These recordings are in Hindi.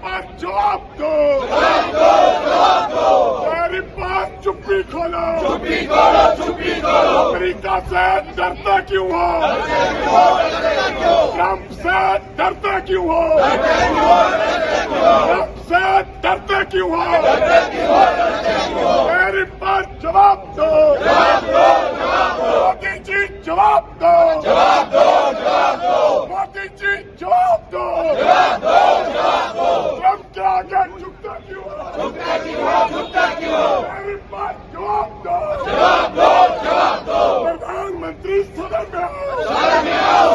पर जवाब दो, मेरी बात चुप्पी खोलो, अमेरिका से डरते क्यों हो, ट्रंप से डरते क्यों हो, ट्रंप से डरते क्यों हो, मेरी बात जवाब दो, मोदी जी जवाब दो, मोदी जी जवाब दो, ट्रंप के आगे झुकता क्यों हो, मेरी बात जवाब दो, प्रधानमंत्री सदन में आओ,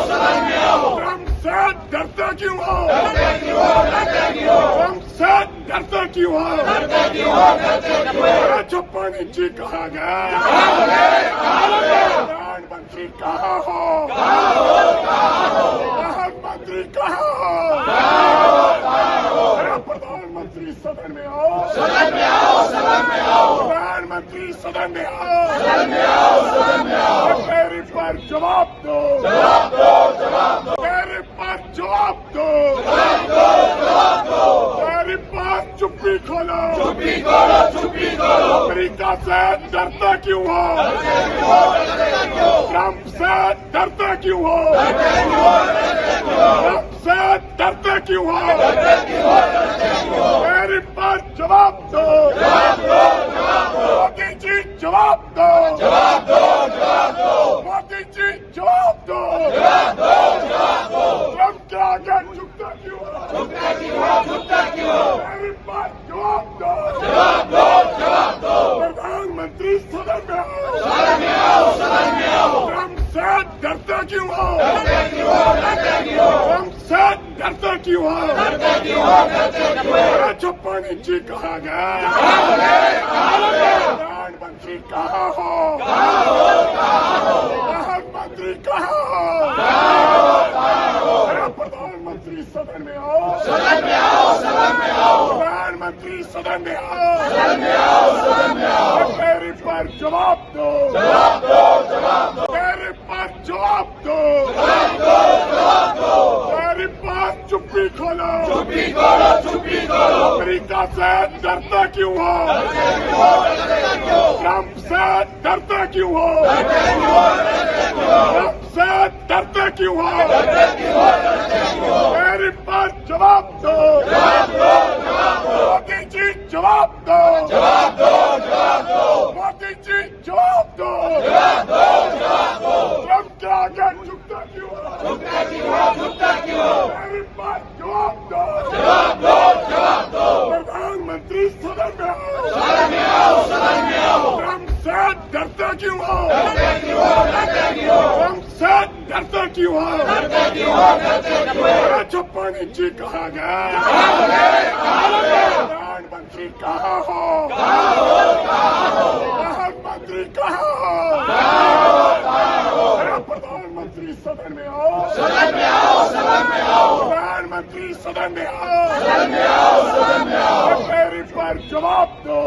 ट्रंप से डरते क्यों हो, ट्रंप से डरते क्यों हो, छप्पन इंची कहाँ गया, प्रधानमंत्री कहाँ हो, प्रधानमंत्री कहाँ हो, प्रधानमंत्री सदन में आओ, प्रधानमंत्री सदन में आओ, मेरे पर जवाब दो, मेरे पर जवाब दो, मेरी बात चुप्पी खोलो, अमेरिका से डरते क्यों हो, ट्रंप से डरते क्यों हो, ट्रंप से डरते क्यों हो, मेरी बात जवाब दो, मोदी जी जवाब दो, मोदी जी जवाब दो, ट्रंप के आगे झुकता क्यों हो, मेरी बात जवाब दो, प्रधानमंत्री सदन में आओ, ट्रंप से डरते क्यों हो, ट्रंप से डरते क्यों हो, छप्पन इंची कहाँ गया, प्रधानमंत्री कहाँ हो, प्रधानमंत्री कहाँ हो, प्रधानमंत्री सदन में आओ, प्रधानमंत्री सदन में आओ, मेरे पर जवाब दो, मेरे पर जवाब दो, मेरी बात चुप्पी खोलो, अमेरिका से डरते क्यों हो, ट्रंप से डरते क्यों हो, ट्रंप से डरते क्यों हो, मेरी बात जवाब दो, मोदी जी जवाब दो, मोदी जी जवाब दो, ट्रंप के आगे झुकता क्यों हो, मेरी बात जवाब दो, प्रधानमंत्री सदन में आओ, ट्रंप से डरते क्यों हो, ट्रंप से डरते क्यों हो, छप्पन इंची कहाँ गया, प्रधानमंत्री कहाँ हो, प्रधानमंत्री कहाँ हो, प्रधानमंत्री सदन में आओ, प्रधानमंत्री सदन में आओ, मेरे पर जवाब दो,